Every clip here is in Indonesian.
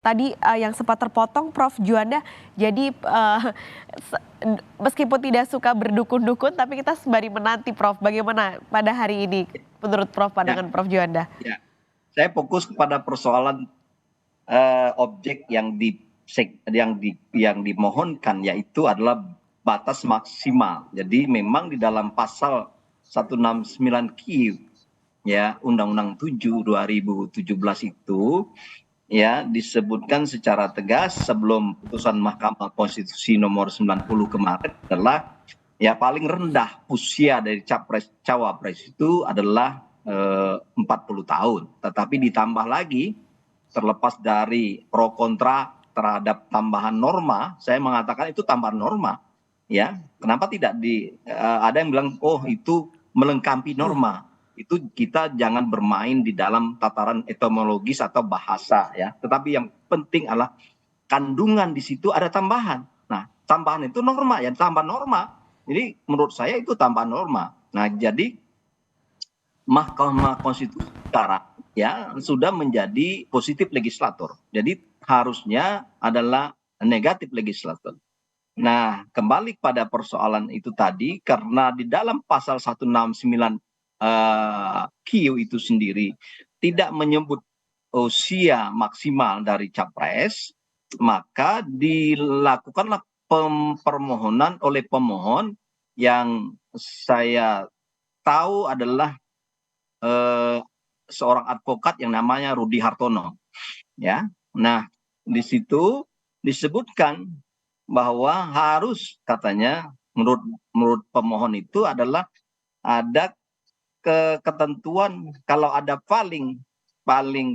Tadi yang sempat terpotong Prof Juanda, jadi se- meskipun tidak suka berdukun-dukun, tapi kita sembari menanti Prof. Bagaimana pada hari ini menurut Prof Ya, pandangan Prof Juanda? ya. Saya fokus kepada persoalan objek yang dimohonkan, yaitu adalah batas maksimal. Jadi memang di dalam pasal 169Q ya Undang-Undang 7 2017 itu ya disebutkan secara tegas sebelum putusan Mahkamah Konstitusi nomor 90 kemarin adalah ya paling rendah usia dari capres cawapres itu adalah 40 tahun. Tetapi ditambah lagi, terlepas dari pro kontra terhadap tambahan norma, saya mengatakan itu tambahan norma. Ya, kenapa tidak ada yang bilang oh itu melengkapi norma. Itu kita jangan bermain di dalam tataran etimologis atau bahasa ya. Tetapi yang penting adalah kandungan di situ ada tambahan. Nah, tambahan itu norma ya, tambah norma. Jadi menurut saya itu tambah norma. Nah, jadi Mahkamah Konstitusi sekarang ya sudah menjadi positif legislator. Jadi harusnya adalah negatif legislator. Nah, kembali pada persoalan itu tadi, karena di dalam pasal 169 Q itu sendiri tidak menyebut usia maksimal dari capres, maka dilakukanlah permohonan oleh pemohon yang saya tahu adalah eh, seorang advokat yang namanya Rudi Hartono. Ya, nah di situ disebutkan bahwa harus katanya menurut pemohon itu adalah ada ketentuan kalau ada paling paling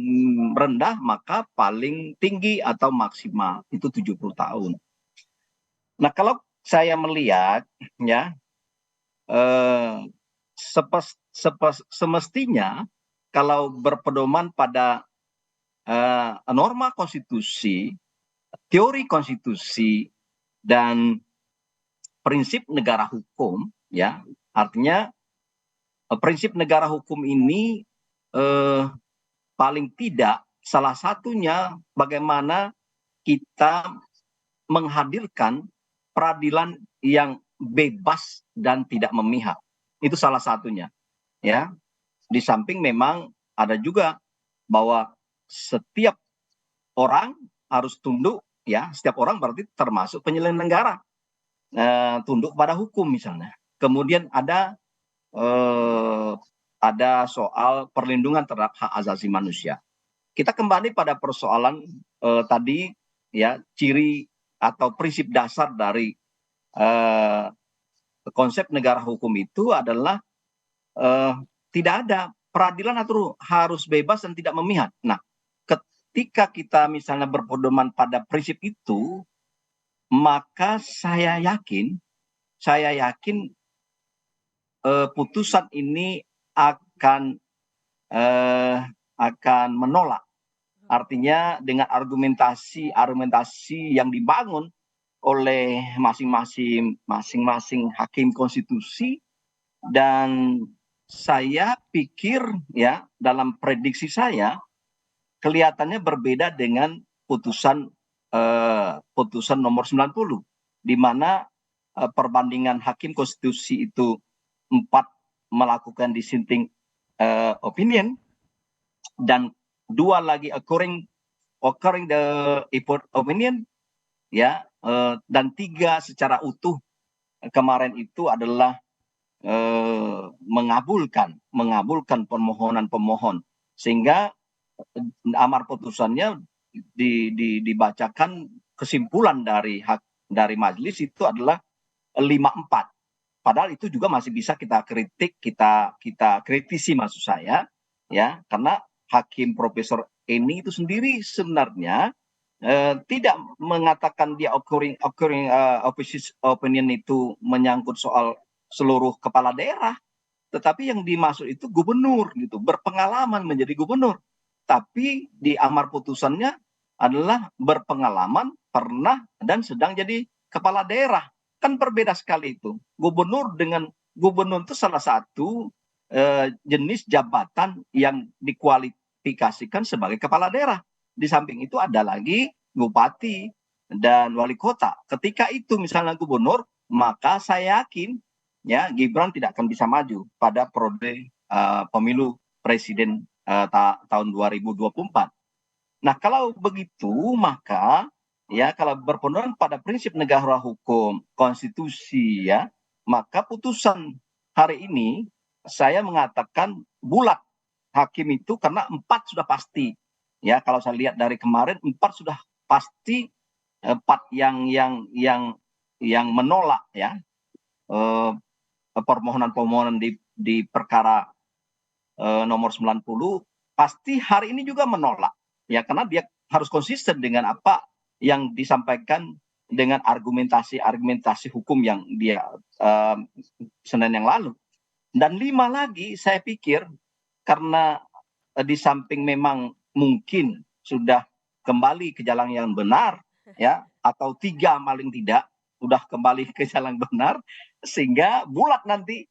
rendah maka paling tinggi atau maksimal itu 70 tahun. Nah, kalau saya melihat ya eh, semestinya kalau berpedoman pada norma konstitusi, teori konstitusi dan prinsip negara hukum ya, artinya prinsip negara hukum ini paling tidak salah satunya bagaimana kita menghadirkan peradilan yang bebas dan tidak memihak. Itu salah satunya ya. Di samping memang ada juga bahwa setiap orang harus tunduk ya, setiap orang berarti termasuk penyelenggara tunduk pada hukum misalnya. Kemudian ada soal perlindungan terhadap hak asasi manusia. Kita kembali pada persoalan tadi ya, ciri atau prinsip dasar dari eh, konsep negara hukum itu adalah eh, tidak ada peradilan atau harus bebas dan tidak memihak. Nah, ketika kita misalnya berpedoman pada prinsip itu, maka saya yakin putusan ini akan menolak. Artinya dengan argumentasi yang dibangun oleh masing-masing hakim konstitusi, dan saya pikir ya dalam prediksi saya kelihatannya berbeda dengan putusan nomor 90 di mana perbandingan hakim konstitusi itu 4 melakukan dissenting opinion dan 2 lagi occurring the opinion ya, dan 3 secara utuh kemarin itu adalah mengabulkan permohonan pemohon, sehingga amar putusannya dibacakan kesimpulan dari majelis itu adalah 5-4. Padahal itu juga masih bisa kita kritik, kita kritisi maksud saya ya, karena hakim Profesor Eni itu sendiri sebenarnya tidak mengatakan dia occurring opposite opinion itu menyangkut soal seluruh kepala daerah, tetapi yang dimaksud itu gubernur gitu, berpengalaman menjadi gubernur. Tapi di amar putusannya adalah berpengalaman, pernah dan sedang jadi kepala daerah. Kan berbeda sekali itu. Gubernur itu salah satu jenis jabatan yang dikualifikasikan sebagai kepala daerah. di samping itu ada lagi bupati dan wali kota. Ketika itu misalnya gubernur, maka saya yakin ya Gibran tidak akan bisa maju pada periode pemilu presiden tahun 2024. Nah, kalau begitu maka ya kalau berpedoman pada prinsip negara hukum, konstitusi ya, maka putusan hari ini saya mengatakan bulat hakim itu karena 4 sudah pasti. Ya, kalau saya lihat dari kemarin 4 sudah pasti, 4 yang menolak ya eh, permohonan-permohonan di perkara nomor 90 pasti hari ini juga menolak ya karena dia harus konsisten dengan apa yang disampaikan dengan argumentasi hukum yang dia Senin yang lalu. Dan 5 lagi saya pikir karena di samping memang mungkin sudah kembali ke jalan yang benar ya atau 3 paling tidak sudah kembali ke jalan benar sehingga bulat nanti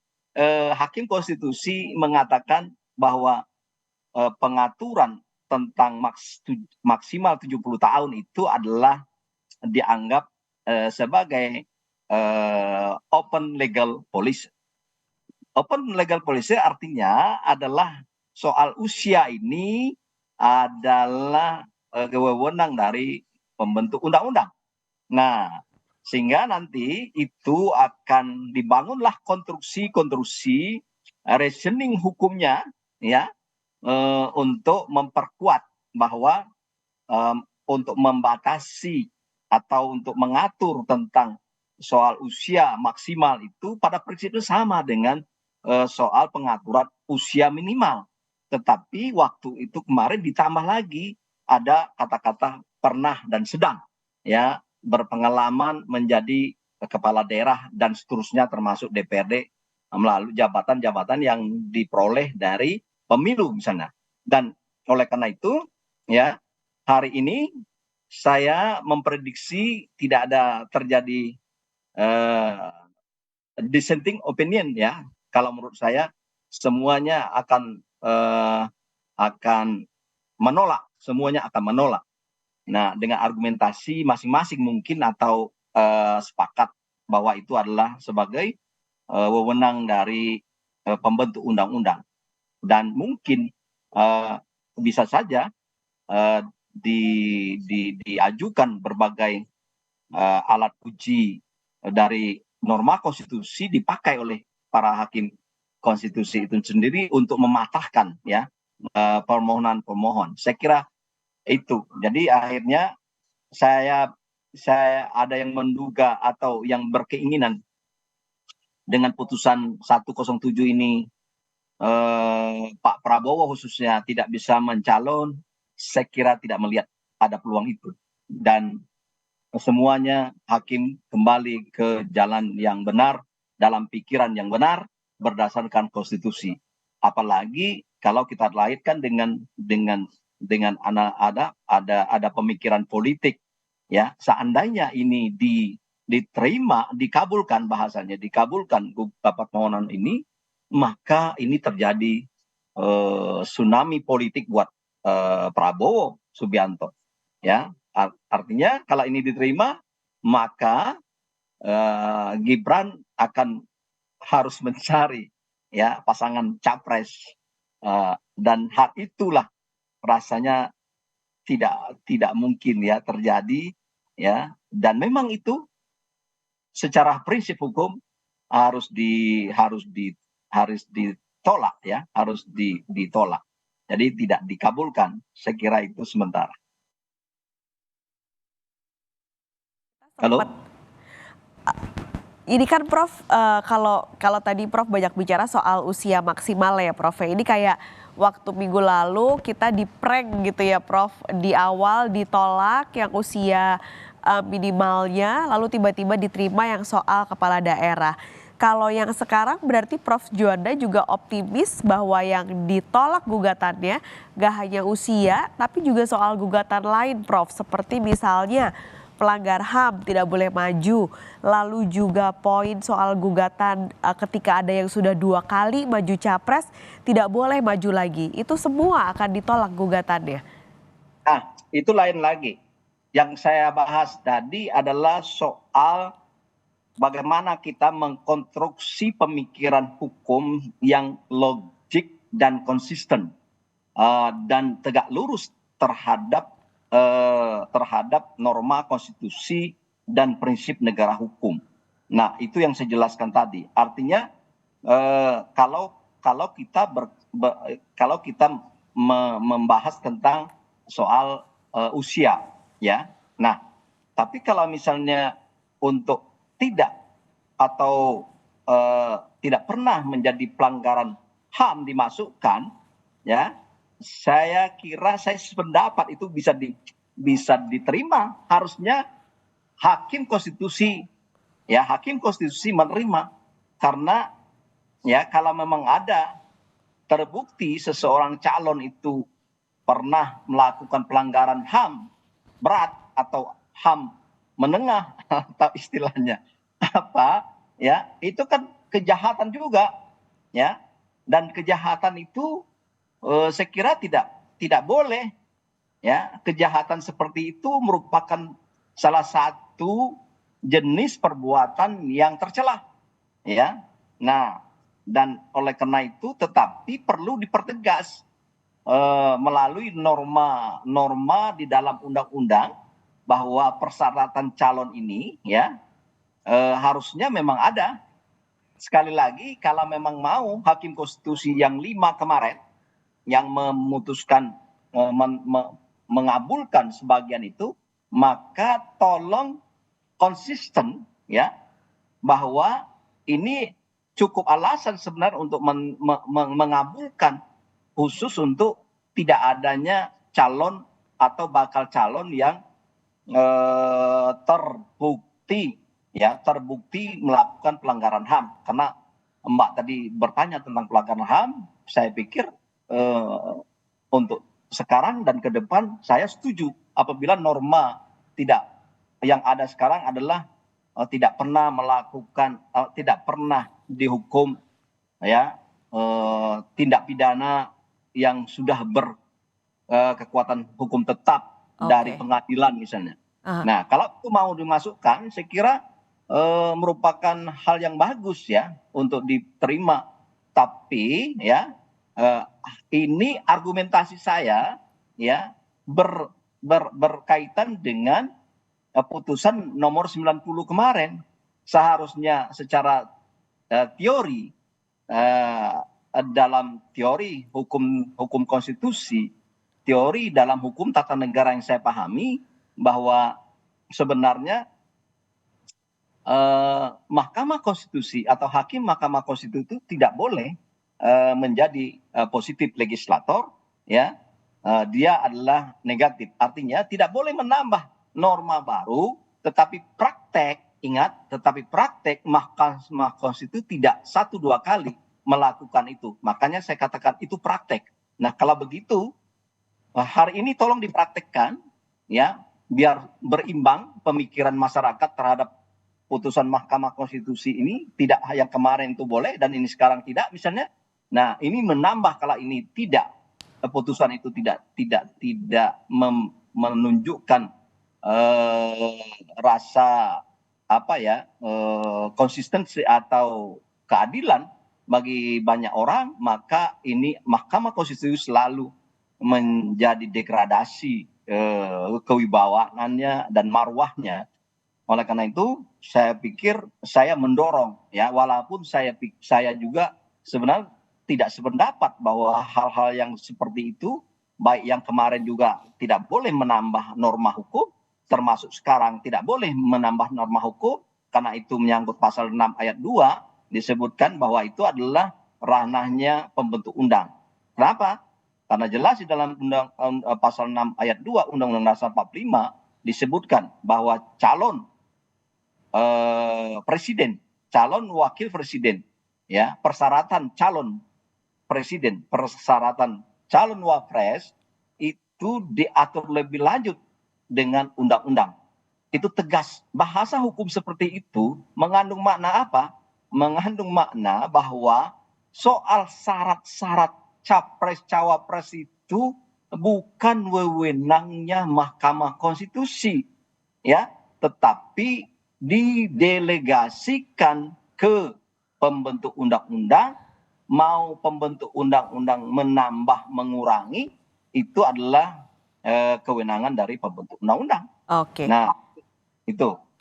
hakim konstitusi mengatakan bahwa pengaturan tentang maksimal 70 tahun itu adalah dianggap sebagai open legal policy. Open legal policy artinya adalah soal usia ini adalah wewenang dari pembentuk undang-undang. Nah, sehingga nanti itu akan dibangunlah konstruksi reasoning hukumnya ya untuk memperkuat bahwa untuk membatasi atau untuk mengatur tentang soal usia maksimal itu pada prinsipnya sama dengan soal pengaturan usia minimal. Tetapi waktu itu kemarin ditambah lagi ada kata-kata pernah dan sedang ya berpengalaman menjadi kepala daerah dan seterusnya termasuk DPRD melalui jabatan-jabatan yang diperoleh dari pemilu misalnya. Dan oleh karena itu ya hari ini saya memprediksi tidak ada terjadi dissenting opinion ya. Kalau menurut saya semuanya akan menolak, semuanya akan menolak. Nah, dengan argumentasi masing-masing mungkin atau sepakat bahwa itu adalah sebagai wewenang dari pembentuk undang-undang dan mungkin bisa saja diajukan berbagai alat uji dari norma konstitusi dipakai oleh para hakim konstitusi itu sendiri untuk mematahkan ya permohonan pemohon. Saya kira itu. Jadi akhirnya saya ada yang menduga atau yang berkeinginan dengan putusan 107 ini Pak Prabowo khususnya tidak bisa mencalon, saya kira tidak melihat ada peluang itu. Dan semuanya hakim kembali ke jalan yang benar, dalam pikiran yang benar, berdasarkan konstitusi. Apalagi kalau kita lahirkan dengan ada pemikiran politik ya seandainya ini diterima dikabulkan bahasanya dikabulkan permohonan ini maka ini terjadi tsunami politik buat Prabowo Subianto ya artinya kalau ini diterima maka Gibran akan harus mencari ya pasangan capres dan hal itulah rasanya tidak mungkin ya terjadi ya dan memang itu secara prinsip hukum harus ditolak ya ditolak jadi tidak dikabulkan saya kira itu sementara. Halo. Ini kan Prof, kalau tadi Prof banyak bicara soal usia maksimal ya Prof. Ini kayak waktu minggu lalu kita di prank gitu ya Prof. Di awal ditolak yang usia minimalnya, lalu tiba-tiba diterima yang soal kepala daerah. Kalau yang sekarang berarti Prof Juanda juga optimis bahwa yang ditolak gugatannya gak hanya usia, tapi juga soal gugatan lain Prof. Seperti misalnya pelanggar HAM tidak boleh maju, lalu juga poin soal gugatan ketika ada yang sudah 2 kali maju capres tidak boleh maju lagi, itu semua akan ditolak gugatannya. Nah itu lain lagi. Yang saya bahas tadi adalah soal bagaimana kita mengkonstruksi pemikiran hukum yang logik dan konsisten dan tegak lurus terhadap norma konstitusi dan prinsip negara hukum. Nah, itu yang saya jelaskan tadi. Artinya kalau kita membahas tentang soal usia, ya. Nah, tapi kalau misalnya untuk tidak atau tidak pernah menjadi pelanggaran HAM dimasukkan, ya, saya kira saya sependapat itu bisa diterima. Harusnya hakim konstitusi menerima, karena ya kalau memang ada terbukti seseorang calon itu pernah melakukan pelanggaran HAM berat atau HAM menengah atau istilahnya apa, ya, itu kan kejahatan juga, ya, dan kejahatan itu saya kira tidak boleh, ya. Kejahatan seperti itu merupakan salah satu jenis perbuatan yang tercela, ya. Nah, dan oleh karena itu tetapi perlu dipertegas melalui norma-norma di dalam undang-undang bahwa persyaratan calon ini, ya, harusnya memang ada. Sekali lagi, kalau memang mau hakim konstitusi yang 5 kemarin yang memutuskan mengabulkan sebagian itu, maka tolong konsisten, ya, bahwa ini cukup alasan sebenarnya untuk mengabulkan, khusus untuk tidak adanya calon atau bakal calon yang terbukti melakukan pelanggaran HAM. Karena Mbak tadi bertanya tentang pelanggaran HAM, saya pikir untuk sekarang dan ke depan saya setuju apabila norma yang ada sekarang adalah tidak pernah dihukum, ya, tindak pidana yang sudah berkekuatan hukum tetap dari pengadilan misalnya. Nah, kalau itu mau dimasukkan, saya kira merupakan hal yang bagus, ya, untuk diterima. Tapi, ya, ini argumentasi saya, ya, berkaitan dengan putusan nomor 90 kemarin. Seharusnya secara teori, dalam teori hukum konstitusi, teori dalam hukum tata negara yang saya pahami, bahwa sebenarnya Mahkamah Konstitusi atau hakim Mahkamah Konstitusi itu tidak boleh menjadi positif legislator, ya. Dia adalah negatif, artinya tidak boleh menambah norma baru, tetapi praktek Mahkamah Konstitusi tidak 1-2 kali melakukan itu. Makanya saya katakan itu praktek. Nah, kalau begitu hari ini tolong dipraktekkan, ya, biar berimbang pemikiran masyarakat terhadap putusan Mahkamah Konstitusi ini. Tidak yang kemarin itu boleh dan ini sekarang tidak, misalnya. Nah, ini menambah kalau ini tidak, putusan itu tidak menunjukkan rasa apa, ya, konsistensi atau keadilan bagi banyak orang, maka ini Mahkamah Konstitusi selalu menjadi degradasi kewibawaannya dan marwahnya. Oleh karena itu, saya pikir saya mendorong, ya, walaupun saya juga sebenarnya tidak sependapat bahwa hal-hal yang seperti itu, baik yang kemarin juga tidak boleh menambah norma hukum, termasuk sekarang tidak boleh menambah norma hukum, karena itu menyangkut pasal 6 ayat 2, disebutkan bahwa itu adalah ranahnya pembentuk undang. Kenapa? Karena jelas di dalam pasal 6 ayat 2 Undang-Undang Dasar 45 disebutkan bahwa calon presiden, calon wakil presiden, ya, persyaratan calon presiden, persyaratan calon wapres itu diatur lebih lanjut dengan undang-undang. Itu tegas. Bahasa hukum seperti itu mengandung makna apa? Mengandung makna bahwa soal syarat-syarat capres cawapres itu bukan wewenangnya Mahkamah Konstitusi, ya, tetapi didelegasikan ke pembentuk undang-undang. Mau pembentuk undang-undang menambah mengurangi itu adalah kewenangan dari pembentuk undang-undang. Oke. Nah, itu.